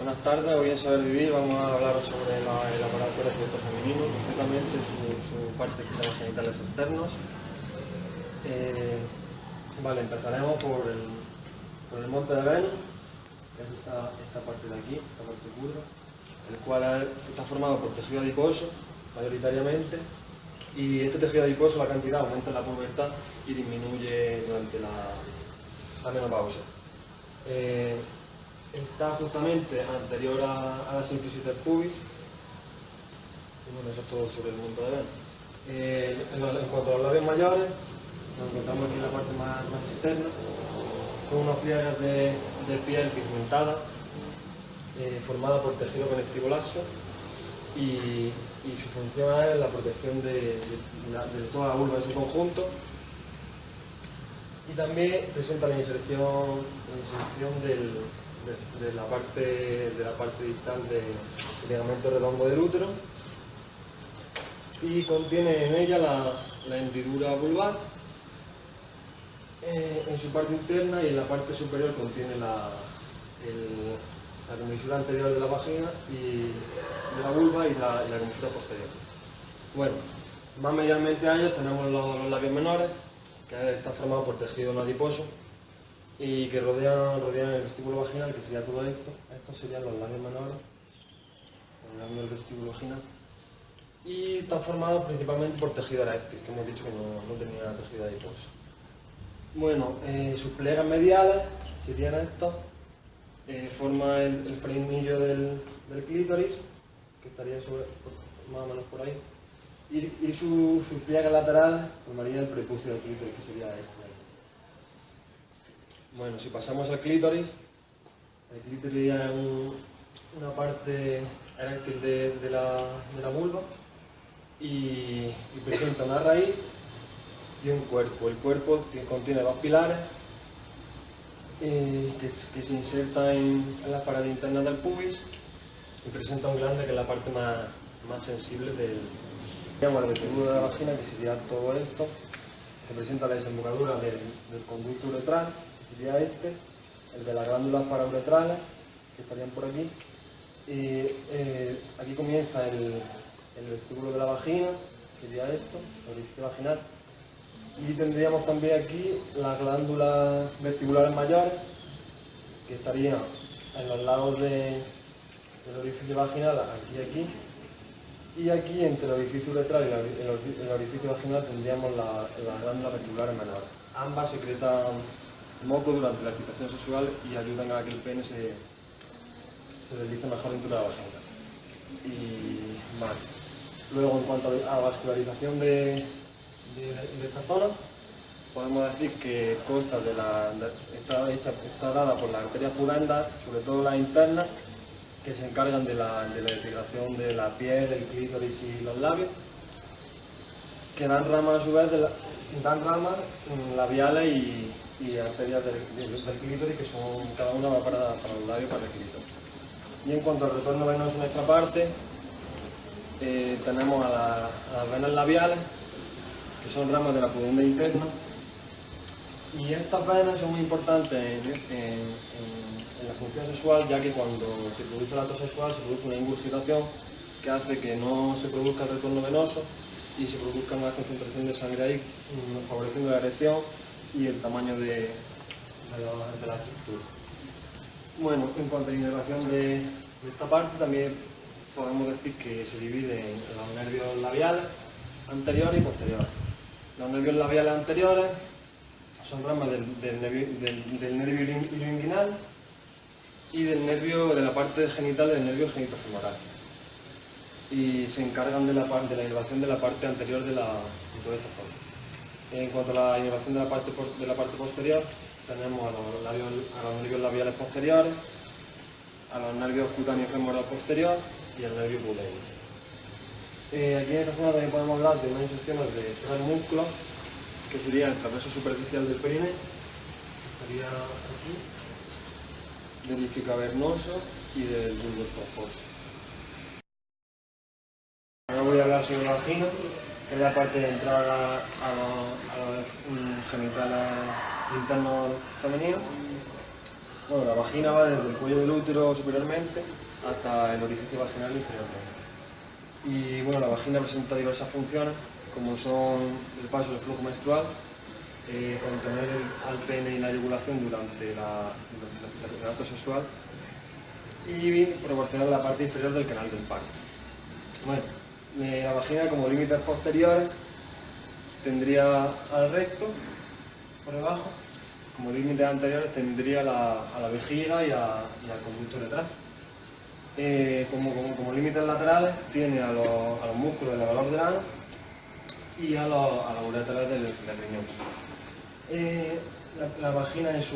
Buenas tardes, hoy en Saber Vivir vamos a hablar sobre el aparato reproductor femenino, concretamente su parte genitales externos. Empezaremos por el monte de Venus, que es esta parte de aquí, esta parte curva, el cual está formado por tejido adiposo, mayoritariamente, y este tejido adiposo, la cantidad aumenta en la pubertad y disminuye durante la menopausia. Está justamente anterior a la sínfisis del pubis, y bueno, eso es todo sobre el monte de Venus. En cuanto a los labios mayores, nos encontramos aquí en la parte más externa. Son unos pliegues de piel pigmentada, formada por tejido conectivo laxo, y su función es la protección de toda la vulva en su conjunto, y también presenta la inserción de la parte distal del ligamento redondo del útero, y contiene en ella la hendidura vulvar en su parte interna, y en la parte superior contiene la comisura anterior de la vagina y de la vulva, y la comisura posterior. Bueno, más medialmente a ellos tenemos los labios menores, que está formado por tejido no adiposo y que rodean el vestíbulo vaginal, que sería todo esto. Estos serían los labios menores, rodeando el vestíbulo vaginal, y están formados principalmente por tejido eréctil, que hemos dicho que no tenía tejido adiposo. Bueno, sus pliegues mediales serían estos. Forma el frenillo del clítoris, que estaría más o menos por ahí, y sus pliegues laterales formarían el prepucio del clítoris, que sería este. Bueno, si pasamos al clítoris, el clítoris es una parte eréctil de la vulva, y presenta una raíz y un cuerpo. El cuerpo contiene dos pilares que se insertan en las paredes internas del pubis, y presenta un glande, que es la parte más sensible del vestíbulo de la vagina, que sería todo esto, que presenta la desembocadura del conducto uretral, que sería este, el de las glándulas parauretrales, que estarían por aquí, y aquí comienza el vestíbulo de la vagina, que sería esto, el orificio vaginal. Y tendríamos también aquí las glándulas vestibulares mayores, que estarían en los lados del orificio vaginal, aquí y aquí. Y aquí, entre el orificio uretral y el orificio vaginal, tendríamos las glándulas vestibulares menores. Ambas secretan moco durante la excitación sexual y ayudan a que el pene se deslice mejor dentro de la vagina. Y vale. Luego, en cuanto a la vascularización de esta zona, podemos decir que consta está dada por las arterias pudendas, sobre todo las internas, que se encargan de la irrigación de la piel, el clítoris y los labios, que dan ramas a su vez, dan ramas labiales y arterias del clítoris, que son, cada una va para los labios, para el clítoris. Y en cuanto al retorno venoso en esta parte, tenemos a las venas labiales, que son ramas de la pudenda interna, y estas venas son muy importantes en la función sexual, ya que cuando se produce el acto sexual se produce una ingurgitación que hace que no se produzca el retorno venoso y se produzca una concentración de sangre ahí, favoreciendo la erección y el tamaño de la estructura. Bueno, en cuanto a la inervación de esta parte, también podemos decir que se divide en los nervios labiales anteriores y posteriores. Los nervios labiales anteriores son ramas del nervio ilioinguinal y de la parte genital del nervio genitofemoral, y se encargan de la inervación de la parte anterior de toda esta zona. En cuanto a la inervación de la parte posterior, tenemos a los nervios labiales posteriores, a los nervios cutáneo femoral posterior y al nervio pudendo. Aquí en esta zona también podemos hablar de unas inserciones de tres músculos, que sería el traveso superficial del perineo, que estaría aquí, del isquio cavernoso y del bulbo esponjoso. Ahora voy a hablar sobre la vagina, que es la parte de entrada a los genitales internos femeninos. Bueno, la vagina va desde el cuello del útero superiormente hasta el orificio vaginal inferiormente. Y bueno, la vagina presenta diversas funciones, como son el paso del flujo menstrual, contener al pene y la eyaculación durante el acto sexual y proporcionar la parte inferior del canal del parto. Bueno, la vagina como límites posteriores tendría al recto por debajo, como límites anteriores tendría a la vejiga y al conducto uretral. Como límites laterales tiene a los músculos del valor del ano y a las ureteras del riñón. La vagina en su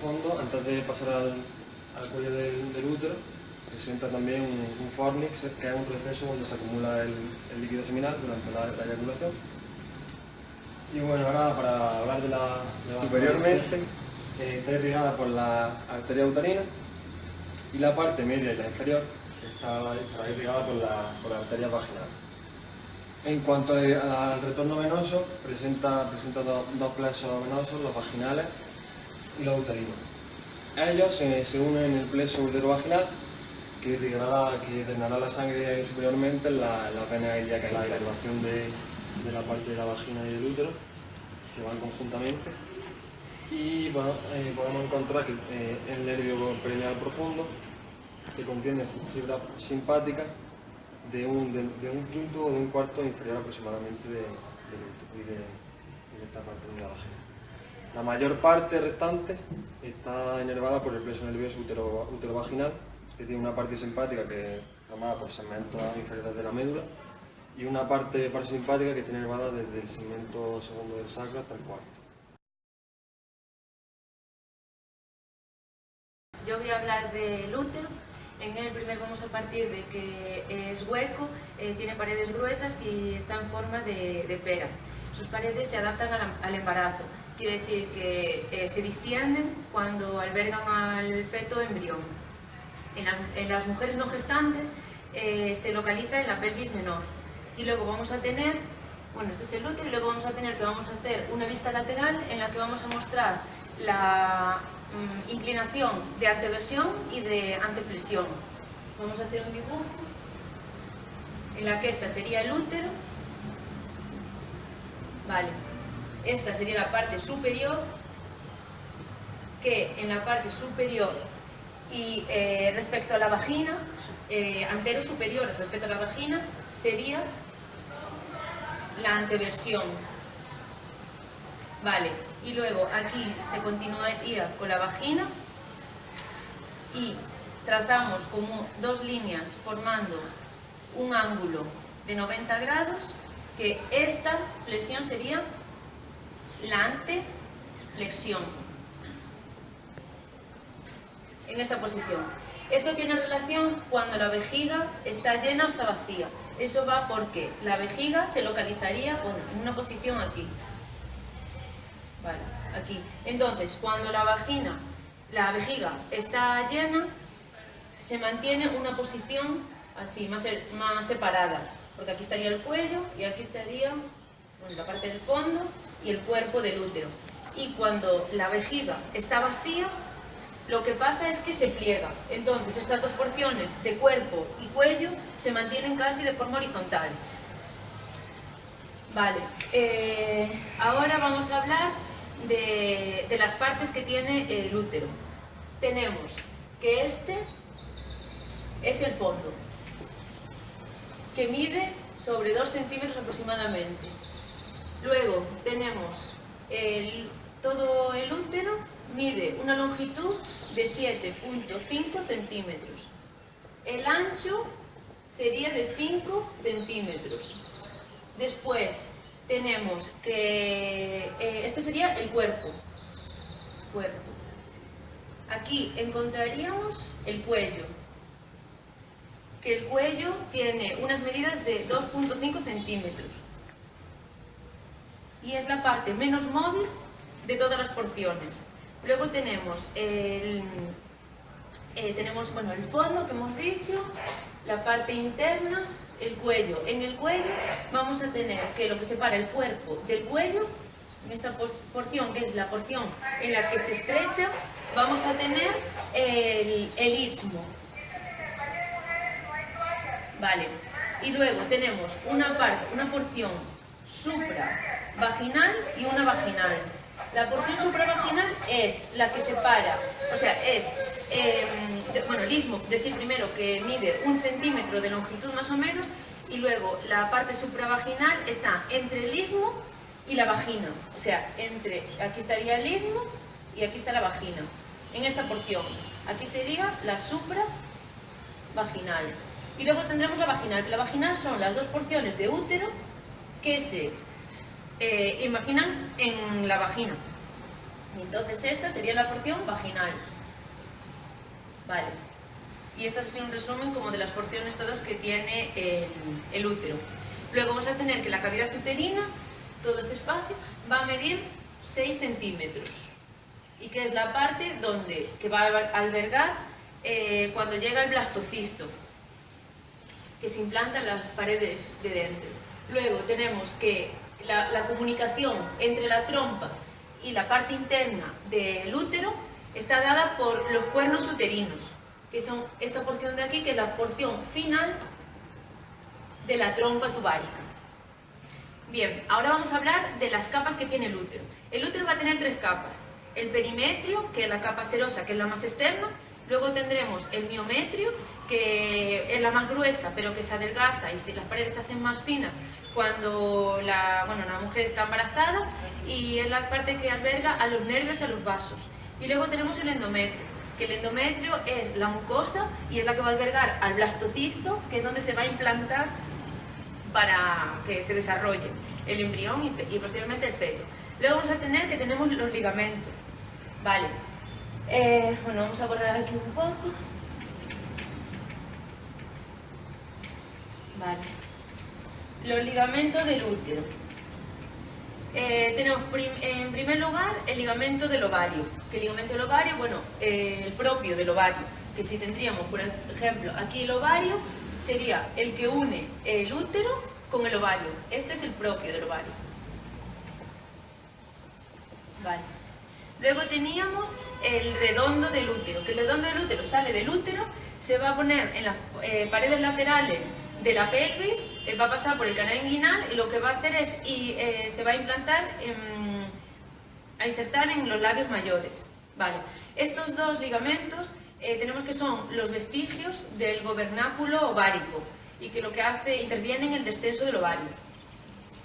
fondo, antes de pasar al cuello del útero, presenta también un fornix, que es un proceso donde se acumula el líquido seminal durante la eyaculación. Y bueno, ahora para hablar de la superiormente, está irrigada por la arteria uterina y la parte media y la inferior está irrigada por la arteria vaginal. En cuanto al retorno venoso, presenta dos plexos venosos, los vaginales y los uterinos. Ellos se unen en el plexo uterovaginal, que drenará la sangre superiormente en la vena ilíaca, la inervación de la parte de la vagina y del útero, que van conjuntamente. Y bueno, podemos encontrar que el nervio perineal profundo, que contiene fibra simpática de un quinto o de un cuarto inferior aproximadamente del útero y de esta parte de la vagina. La mayor parte restante está inervada por el plexo nervioso uterovaginal, que tiene una parte simpática que es formada por segmentos inferiores de la médula y una parte parasimpática que está inervada desde el segmento segundo del sacro hasta el cuarto. Yo voy a hablar del útero. En él primero vamos a partir de que es hueco, tiene paredes gruesas y está en forma de pera. Sus paredes se adaptan al embarazo, quiere decir que se distienden cuando albergan al feto embrión. En las mujeres no gestantes se localiza en la pelvis menor. Y luego vamos a tener, bueno, este es el útero, y luego vamos a tener que vamos a hacer una vista lateral en la que vamos a mostrar la inclinación de anteversión y de anteflexión. Vamos a hacer un dibujo en la que esta sería el útero, vale. Esta sería la parte superior, que en la parte superior y respecto a la vagina, antero superior respecto a la vagina, sería la anteversión. Vale, y luego aquí se continuaría con la vagina y trazamos como dos líneas formando un ángulo de 90 grados, que esta flexión sería la anteflexión. En esta posición. Esto tiene relación cuando la vejiga está llena o está vacía. Eso va porque la vejiga se localizaría en una posición aquí. Vale, aquí. Entonces, cuando la vejiga está llena, se mantiene una posición así, más separada. Porque aquí estaría el cuello y aquí estaría la parte del fondo y el cuerpo del útero. Y cuando la vejiga está vacía, lo que pasa es que se pliega. Entonces, estas dos porciones de cuerpo y cuello se mantienen casi de forma horizontal. Vale, ahora vamos a hablar de las partes que tiene el útero. Tenemos que este es el fondo, que mide sobre 2 centímetros aproximadamente. Luego tenemos todo el útero, mide una longitud de 7,5 centímetros. El ancho sería de 5 centímetros. Después tenemos que este sería el cuerpo. Aquí encontraríamos el cuello, que el cuello tiene unas medidas de 2,5 centímetros y es la parte menos móvil de todas las porciones. Luego tenemos el fondo que hemos dicho, la parte interna, el cuello. En el cuello vamos a tener que lo que separa el cuerpo del cuello, en esta porción, que es la porción en la que se estrecha vamos a tener el istmo. Vale. Y luego tenemos una porción supravaginal y una vaginal. La porción supravaginal es la que separa, o sea, es, el istmo, decir primero que mide 1 centímetro de longitud más o menos, y luego la parte supravaginal está entre el istmo y la vagina, o sea, aquí estaría el istmo y aquí está la vagina, en esta porción. Aquí sería la supravaginal. Y luego tendremos la vaginal, que la vaginal son las dos porciones de útero que se imaginan en la vagina. Y entonces esta sería la porción vaginal. Vale. Y este es un resumen como de las porciones todas que tiene el útero. Luego vamos a tener que la cavidad uterina, todo este espacio, va a medir 6 centímetros. Y que es la parte que va a albergar cuando llega el blastocisto, que se implanta en las paredes de dentro. Luego tenemos que la comunicación entre la trompa y la parte interna del útero está dada por los cuernos uterinos, que son esta porción de aquí, que es la porción final de la trompa tubárica. Bien, ahora vamos a hablar de las capas que tiene el útero. El útero va a tener 3 capas. El perimetrio, que es la capa serosa, que es la más externa. Luego tendremos el miometrio, que es la más gruesa, pero que se adelgaza y las paredes se hacen más finas cuando la mujer está embarazada, y es la parte que alberga a los nervios y a los vasos. Y luego tenemos el endometrio, que el endometrio es la mucosa y es la que va a albergar al blastocisto, que es donde se va a implantar para que se desarrolle el embrión y posteriormente el feto. Luego vamos a tener que tenemos los ligamentos. Vale. Vamos a borrar aquí un poco. Vale. Los ligamentos del útero. Tenemos en primer lugar el ligamento del ovario. Que el ligamento del ovario, el propio del ovario, que si tendríamos, por ejemplo, aquí el ovario, sería el que une el útero con el ovario. Este es el propio del ovario. Vale. Luego teníamos el redondo del útero, que el redondo del útero sale del útero, se va a poner en las paredes laterales de la pelvis, va a pasar por el canal inguinal y lo que va a hacer es, se va a implantar, a insertar en los labios mayores. Vale. Estos dos ligamentos tenemos que son los vestigios del gobernáculo ovárico y que lo que hace, interviene en el descenso del ovario.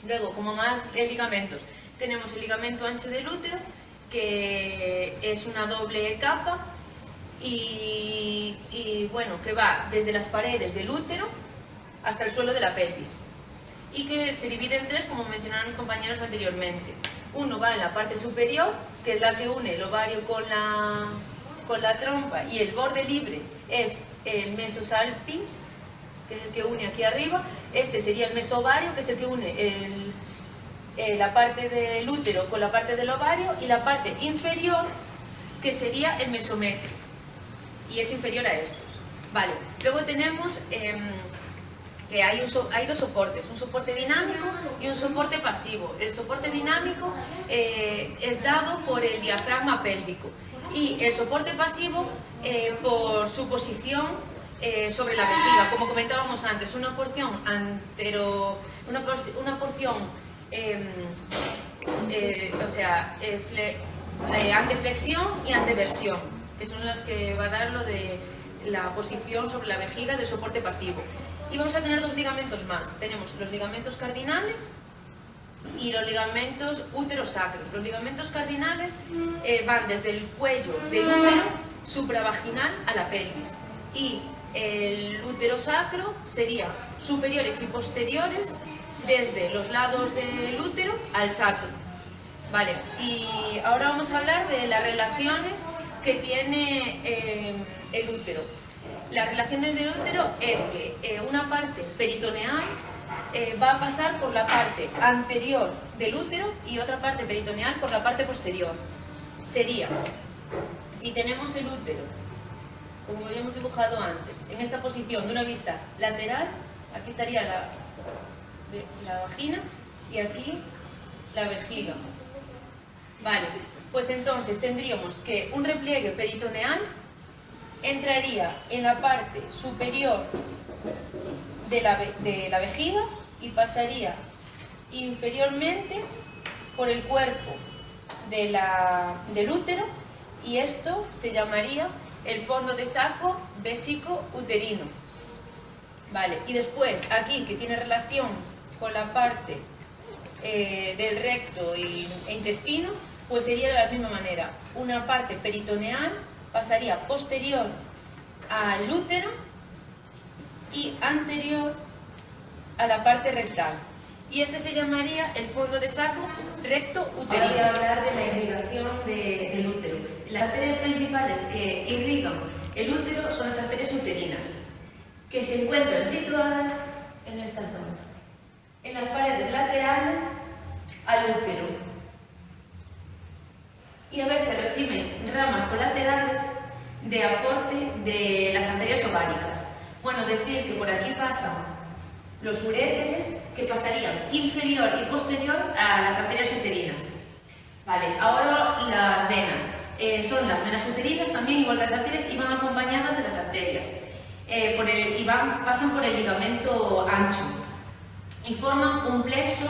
Luego, como más ligamentos, tenemos el ligamento ancho del útero, que es una doble capa y que va desde las paredes del útero hasta el suelo de la pelvis, y que se divide en 3, como mencionaron mis compañeros anteriormente. Uno va en la parte superior, que es la que une el ovario con la trompa, y el borde libre es el mesosalpinx, que es el que une aquí arriba. Este sería el mesovario, que es el que une la parte del útero con la parte del ovario, y la parte inferior, que sería el mesometrio, y es inferior a estos. Vale. Luego tenemos que hay dos soportes, un soporte dinámico y un soporte pasivo. El soporte dinámico es dado por el diafragma pélvico, y el soporte pasivo por su posición sobre la vejiga, como comentábamos antes, una porción anteflexión y anteversión, que son las que va a dar lo de la posición sobre la vejiga del soporte pasivo. Y vamos a tener 2 ligamentos más. Tenemos los ligamentos cardinales y los ligamentos uterosacros. Los ligamentos cardinales van desde el cuello del útero supravaginal a la pelvis, y el uterosacro sería superiores y posteriores desde los lados del útero al sacro. Vale. Y ahora vamos a hablar de las relaciones que tiene el útero. Las relaciones del útero es que una parte peritoneal va a pasar por la parte anterior del útero y otra parte peritoneal por la parte posterior. Sería, si tenemos el útero, como habíamos dibujado antes, en esta posición de una vista lateral, aquí estaría la vagina y aquí la vejiga. Vale. Pues entonces tendríamos que un repliegue peritoneal entraría en la parte superior de la vejiga y pasaría inferiormente por el cuerpo del útero, y esto se llamaría el fondo de saco vésico-uterino. Vale, y después aquí, que tiene relación con la parte del recto e intestino, pues sería de la misma manera. Una parte peritoneal pasaría posterior al útero y anterior a la parte rectal. Y este se llamaría el fondo de saco recto-uterino. Ahora voy a hablar de la irrigación del útero. Las arterias principales que irrigan el útero son las arterias uterinas, que se encuentran situadas en esta zona, en las paredes laterales al útero, y a veces reciben ramas colaterales de aporte de las arterias ováricas. Bueno, decir que por aquí pasan los uréteres, que pasarían inferior y posterior a las arterias uterinas. Vale, ahora las venas. Son las venas uterinas también, igual que las arterias, y van acompañadas de las arterias. Pasan por el ligamento ancho y forman un plexo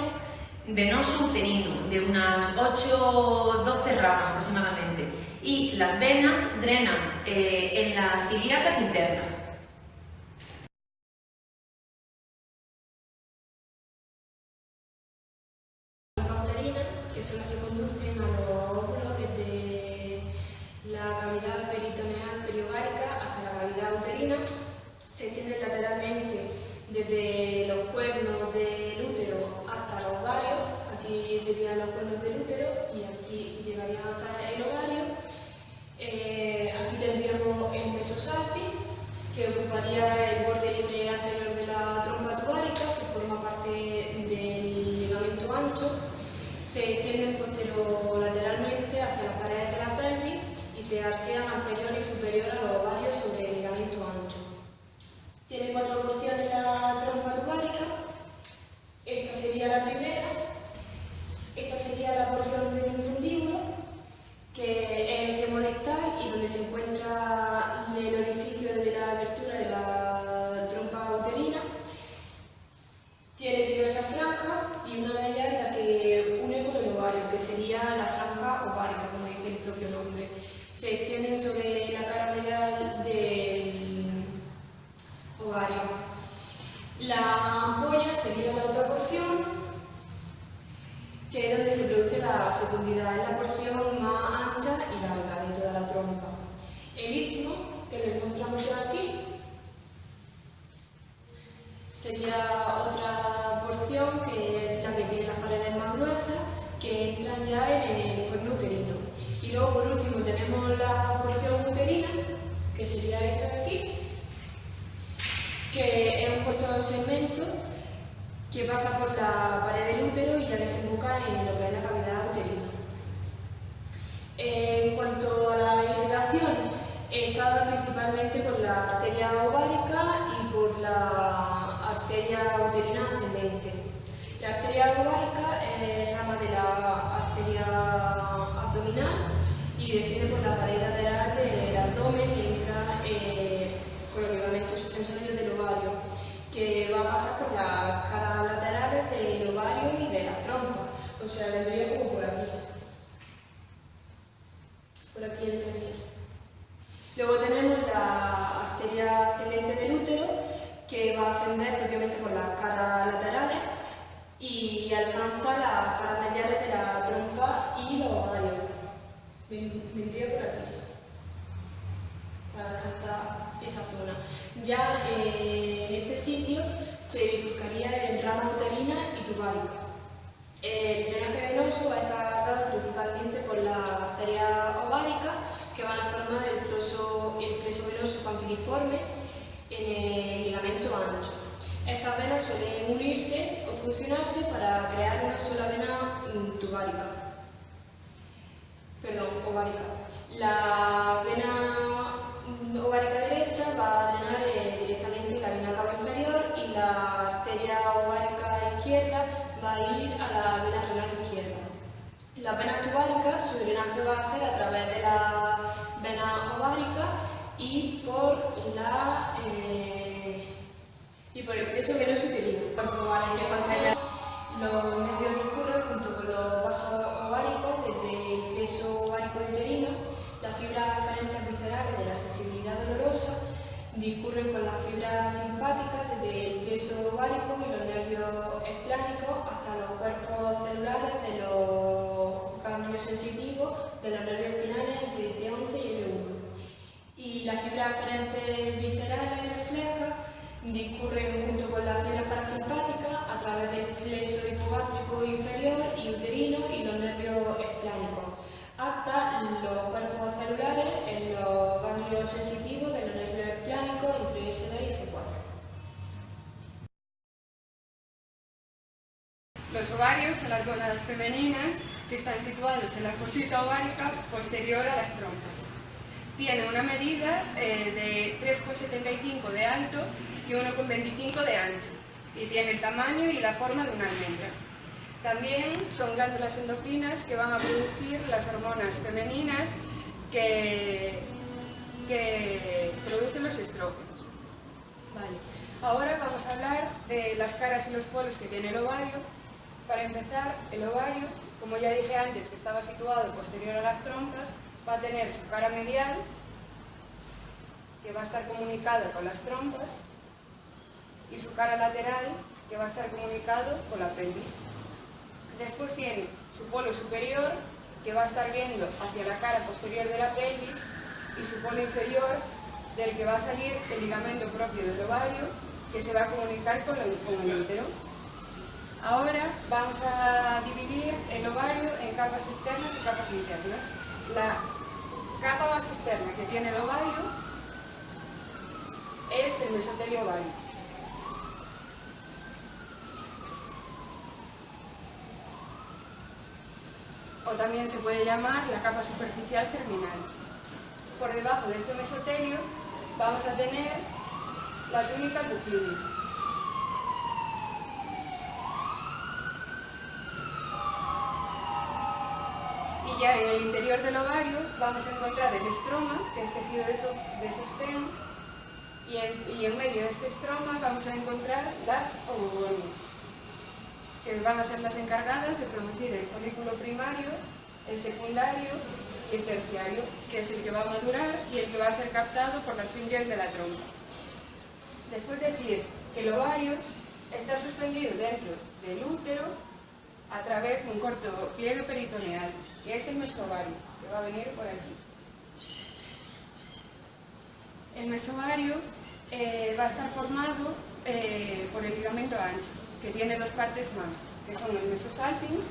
venoso uterino de unas 8-12 ramas aproximadamente, y las venas drenan en las ilíacas internas. Que son las que conducen a los óvulos desde la cavidad peritoneal periovárica hasta la cavidad uterina. Se extienden lateralmente desde los cuernos del útero hasta los ovarios. Aquí serían los cuernos del útero y aquí llegarían hasta el ovario. Aquí tendríamos el mesosalpis, que ocuparía el borde libre anterior de la trompa tubárica, que forma parte del ligamento ancho. Se extienden posterolateralmente hacia las paredes de la pelvis y se arquean anterior y superior a los ovarios sobre el ligamento ancho. Tiene 4 porciones la trompa tubárica. Esta sería la primera. Esta sería la porción del infundíbulo, que es el extremo rectal y donde se encuentra el orificio de la abertura de la trompa uterina. Tiene diversas franjas y una de ellas es la que une con el ovario, que sería la franja ovárica, como dice el propio nombre. Se extienden sobre la cara medial del ovario. La ampolla sería la otra porción, que es donde se produce la fecundidad, es la porción más ancha y larga de toda la trompa. El istmo, que lo encontramos ya aquí, sería otra porción, que es la que tiene las paredes más gruesas, que entran ya en el cuerno uterino. Y luego, por último, tenemos la porción uterina, que sería esta de aquí, que es un corto segmento que pasa por la pared del útero y ya desemboca en lo que es la cavidad uterina. En cuanto a la irrigación, está dada principalmente por la arteria ovárica y por la arteria uterina ascendente. La arteria ovárica es rama de la arteria abdominal y desciende por la pared lateral del abdomen y entra con los ligamentos suspensorios del ovario, que va a pasar por las caras laterales del ovario y de la trompa, o sea, vendría como por aquí. Por aquí entraría. Luego tenemos la arteria ascendente del útero, que va a ascender propiamente por las caras laterales y alcanza las caras mediales de la trompa y los ovarios. Vendría por aquí, para alcanzar esa zona. Ya en este sitio se bifurcaría en rama uterina y tubárica. El drenaje venoso va a estar dado principalmente por la arteria ovárica, que van a formar el pleso venoso pampiliforme en el ligamento ancho. Estas venas suelen unirse o fusionarse para crear una sola vena ovárica. La vena ovárica derecha va a drenar directamente la vena cava inferior y la arteria ovárica izquierda va a ir a la vena renal izquierda. Las venas tubáricas, su drenaje que va a ser a través de la vena ovárica y por el plexo venoso uterino. Cuanto a la inervación, los nervios discurren junto con los vasos ováricos desde el plexo ovárico uterino. Las fibras aferentes viscerales de la sensibilidad dolorosa discurren con las fibras simpáticas desde el plexo ovárico y los nervios esplánicos hasta los cuerpos celulares de los ganglios sensitivos de los nervios espinales entre el T11 y el L1. Y las fibras aferentes viscerales reflejas discurren junto con las fibras parasimpáticas a través del plexo hipogástrico inferior y uterino y los nervios esplánicos, hasta los cuerpos celulares en los ganglios sensitivos de los nervios esplánicos entre S2 y S4. Los ovarios son las gónadas femeninas que están situados en la fosita ovárica posterior a las trompas. Tiene una medida de 3,75 de alto y 1,25 de ancho, y tiene el tamaño y la forma de una almendra. También son glándulas endocrinas que van a producir las hormonas femeninas que producen los estrógenos. Vale. Ahora vamos a hablar de las caras y los polos que tiene el ovario. Para empezar, el ovario, como ya dije antes, que estaba situado posterior a las trompas, va a tener su cara medial, que va a estar comunicada con las trompas, y su cara lateral, que va a estar comunicado con la pelvis. Después tiene su polo superior, que va a estar viendo hacia la cara posterior de la pelvis, y su polo inferior, del que va a salir el ligamento propio del ovario, que se va a comunicar con el útero. Ahora vamos a dividir el ovario en capas externas y capas internas. La capa más externa que tiene el ovario es el mesotelio ovárico. O también se puede llamar la capa superficial germinal. Por debajo de este mesotelio vamos a tener la túnica tuclínea. Y ya en el interior del ovario vamos a encontrar el estroma, que es tejido de sostén, y en medio de este estroma vamos a encontrar las ovogonias, que van a ser las encargadas de producir el folículo primario, el secundario y el terciario, que es el que va a madurar y el que va a ser captado por las fibras de la trompa. Después decir que el ovario está suspendido dentro del útero a través de un corto pliegue peritoneal, que es el mesovario, que va a venir por aquí. El mesovario va a estar formado por el ligamento ancho, que tiene dos partes más, que son el mesosalpinx,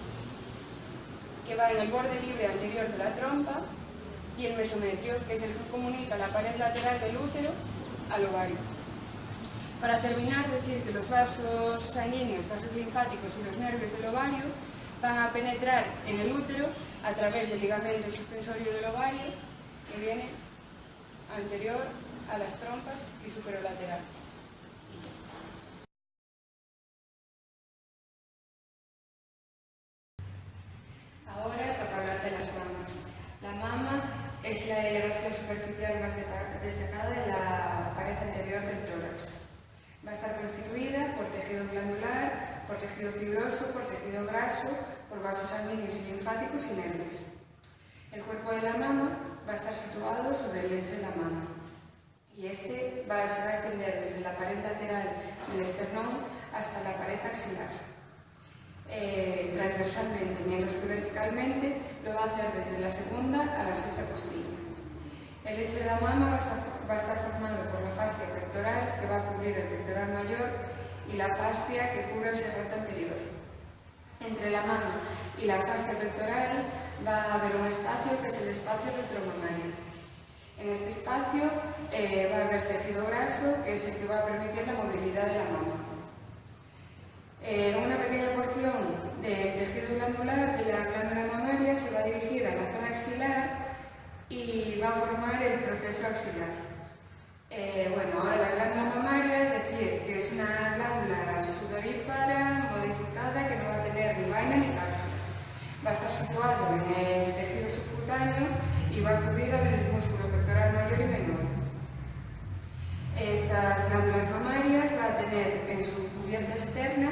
que va en el borde libre anterior de la trompa, y el mesometrio, que es el que comunica la pared lateral del útero al ovario. Para terminar, decir que los vasos sanguíneos, vasos linfáticos y los nervios del ovario van a penetrar en el útero a través del ligamento suspensorio del ovario, que viene anterior a las trompas y superolateral. Ahora toca hablar de las mamas. La mama es la elevación superficial más destacada de la pared anterior del tórax. Va a estar constituida por tejido glandular, por tejido fibroso, por tejido graso, por vasos sanguíneos y linfáticos y nervios. El cuerpo de la mama va a estar situado sobre el lecho de la mama, y este se va a extender desde la pared lateral del esternón hasta la pared axilar. Transversalmente, mientras que verticalmente lo va a hacer desde la segunda a la sexta costilla. El lecho de la mama va a estar formado por la fascia pectoral, que va a cubrir el pectoral mayor, y la fascia que cubre el serrato anterior. Entre la mama y la fascia pectoral va a haber un espacio que es el espacio retromamario. En este espacio va a haber tejido graso, que es el que va a permitir la movilidad de la mama. Una pequeña porción del tejido glandular de la glándula mamaria se va a dirigir a la zona axilar y va a formar el proceso axilar. Ahora la glándula mamaria, es decir, que es una glándula sudorípara modificada que no va a tener ni vaina ni cápsula. va a estar situado en el tejido subcutáneo y va a cubrir el músculo pectoral mayor y menor. Estas glándulas mamarias va a tener en su cubierta externa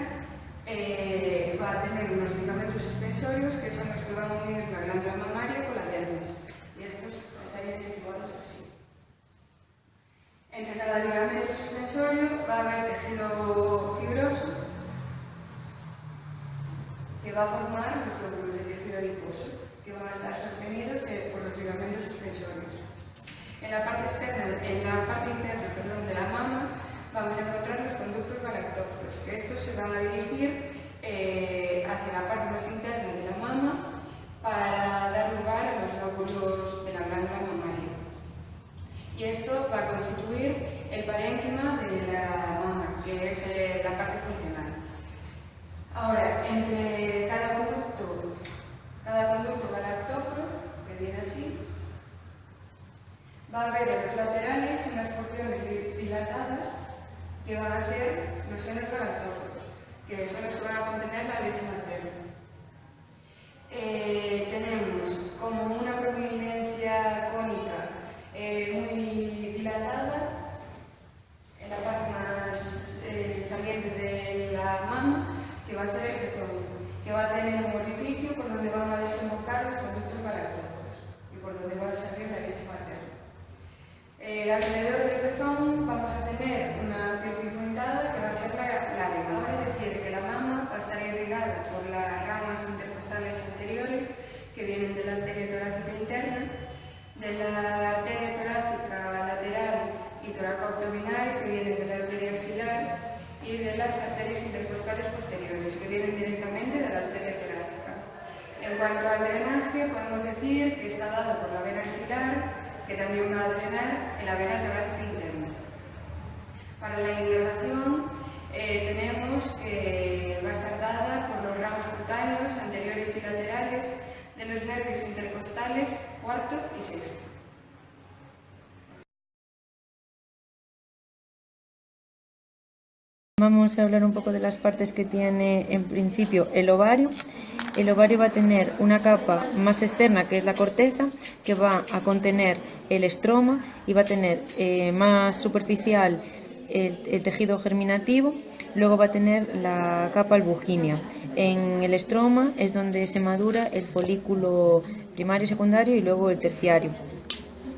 va a tener unos ligamentos suspensorios que son los que van a unir la glándula mamaria con la dermis, y estos estarían situados así. Entre cada ligamento suspensorio va a haber tejido fibroso que va a formar los glóbulos de tejido adiposo, que van a estar sostenidos por los ligamentos suspensorios. En la parte interna de la mama vamos a encontrar los conductos galactóforos, que estos se van a dirigir hacia la parte más interna de la mama para dar lugar a los lóbulos de la glándula mamaria. Y esto va a constituir el parénquima de la mama, que es la parte funcional. Ahora, entre cada conducto galactóforo, que viene así, va a haber en los laterales unas porciones dilatadas que van a ser los senos galactóforos, que son los que van a contener la leche materna. Tenemos como una prominencia cónica muy dilatada en la parte más saliente de la mama, que va a ser el pezón, que va a tener un orificio por donde van a desembocar los conductos galactóforos y por donde va a salir la leche materna. Alrededor del pezón vamos a tener una piel pigmentada que va a ser la lágrima, es decir, que la mama va a estar irrigada por las ramas intercostales anteriores que vienen de la arteria torácica interna, de la arteria torácica lateral y toracoabdominal que vienen de la arteria axilar y de las arterias intercostales posteriores que vienen directamente de la arteria torácica. En cuanto al drenaje, podemos decir que está dado por la vena axilar, que también va a drenar en la vena torácica interna. Para la inervación tenemos que va a estar dada por los ramos cutáneos anteriores y laterales de los nervios intercostales cuarto y sexto. Vamos a hablar un poco de las partes que tiene en principio el ovario. El ovario va a tener una capa más externa, que es la corteza, que va a contener el estroma y va a tener más superficial el tejido germinativo. Luego va a tener la capa albuginea. En el estroma es donde se madura el folículo primario, secundario y luego el terciario.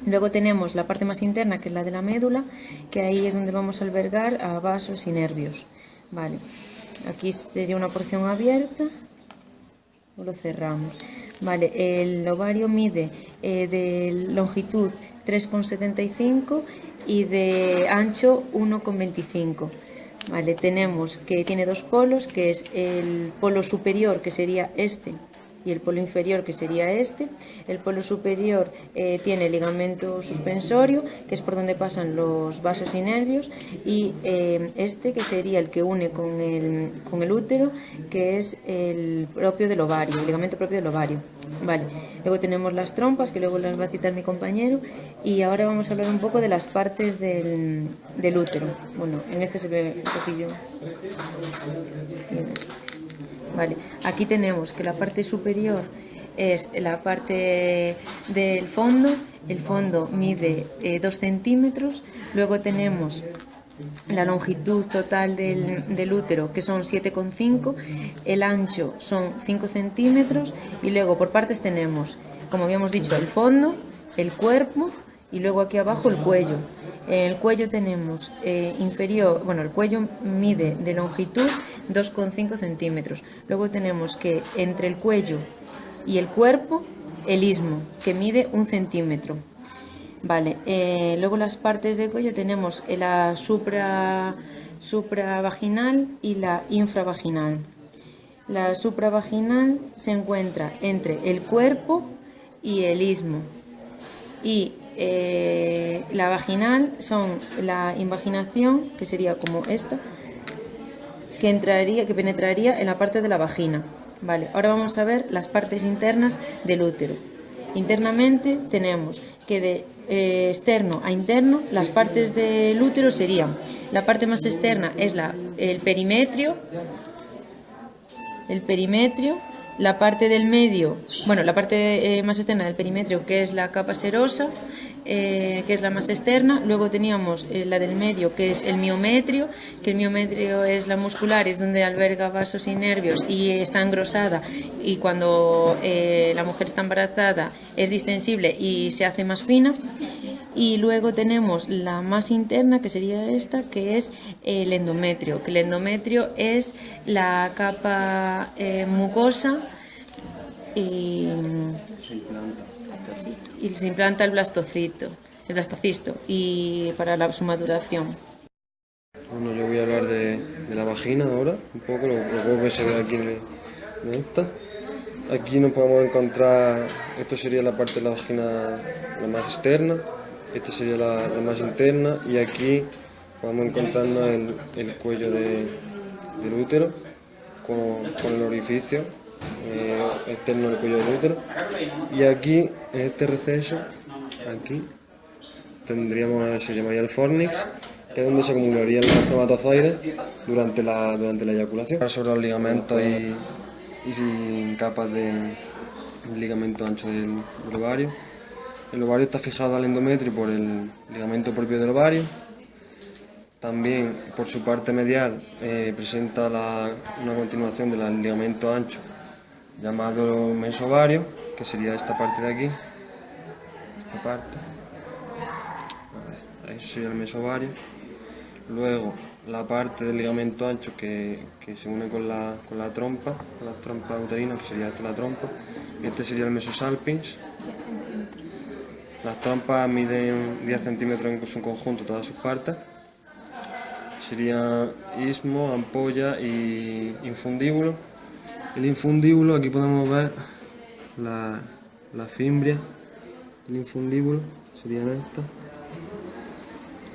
Luego tenemos la parte más interna, que es la de la médula, que ahí es donde vamos a albergar a vasos y nervios. Vale. Aquí sería una porción abierta. Lo cerramos. Vale, el ovario mide de longitud 3,75 y de ancho 1,25. Vale, tenemos que tiene dos polos, que es el polo superior, que sería este, y el polo inferior, que sería este. El polo superior tiene ligamento suspensorio, que es por donde pasan los vasos y nervios, y este, que sería el que une con el útero, que es el propio del ovario, el ligamento propio del ovario. Vale. Luego tenemos las trompas, que luego las va a citar mi compañero, y ahora vamos a hablar un poco de las partes del útero. Bueno, en este se ve un poquillo, y en este. Vale, aquí tenemos que la parte superior es la parte del fondo. El fondo mide 2 centímetros. Luego tenemos la longitud total del útero, que son 7,5. El ancho son 5 centímetros. Y luego por partes tenemos, como habíamos dicho, el fondo, el cuerpo y luego aquí abajo el cuello. En el cuello tenemos el cuello mide de longitud 2,5 centímetros. Luego tenemos que entre el cuello y el cuerpo, el istmo, que mide 1 centímetro. Vale, luego las partes del cuello tenemos la supravaginal y la infravaginal. La supravaginal se encuentra entre el cuerpo y el istmo. Y la vaginal son la invaginación, que sería como esta, que penetraría en la parte de la vagina. Vale, ahora vamos a ver las partes internas del útero. Internamente tenemos que de externo a interno, las partes del útero serían: la parte más externa es el perimetrio, la parte del medio, bueno, la parte más externa del perimetrio, que es la capa serosa, que es la más externa. Luego teníamos la del medio, que es el miometrio, que el miometrio es la muscular, es donde alberga vasos y nervios y está engrosada, y cuando la mujer está embarazada es distensible y se hace más fina. Y luego tenemos la más interna, que sería esta, que es el endometrio, que el endometrio es la capa mucosa y se implanta el blastocisto y para su maduración. Bueno, yo voy a hablar de la vagina ahora, un poco, lo poco que se ve aquí en esta. Aquí nos podemos encontrar, esto sería la parte de la vagina la más externa, esta sería la más interna, y aquí podemos encontrarnos el cuello del útero con el orificio externo del cuello del útero, y aquí en este receso, aquí tendríamos, se llamaría el fornix, que es donde se acumularían los espermatozoides durante la eyaculación. Sobre los ligamentos y capas de ligamento ancho del ovario. El ovario está fijado al endometrio por el ligamento propio del ovario. También por su parte medial presenta una continuación del ligamento ancho llamado mesovario, que sería esta parte de aquí. Esta parte. Ahí sería el mesovario. Luego la parte del ligamento ancho que se une con la trompa uterina, que sería esta la trompa. Este sería el mesosalpinx. Las trompas miden 10 centímetros en su conjunto, todas sus partes. Sería istmo, ampolla y infundíbulo. El infundíbulo, aquí podemos ver la fimbria. El infundíbulo serían estas,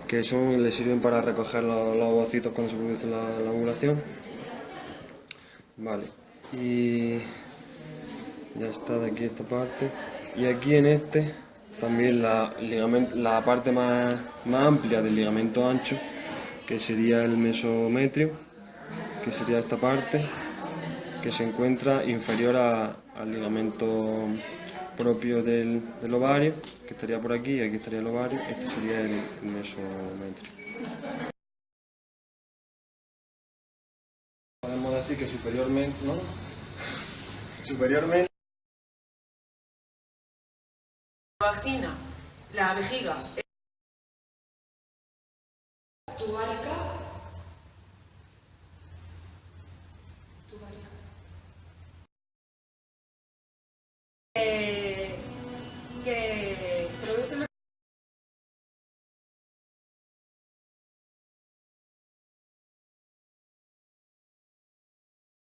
que le sirven para recoger los ovocitos cuando se produce la ovulación. Vale, y ya está de aquí esta parte. Y aquí en este también la parte más amplia del ligamento ancho, que sería el mesometrio, que sería esta parte, que se encuentra inferior al ligamento propio del ovario, que estaría por aquí, y aquí estaría el ovario. Este sería el mesometrio. Podemos decir que superiormente, ¿no? Superiormente. La vagina, la vejiga. Tubárica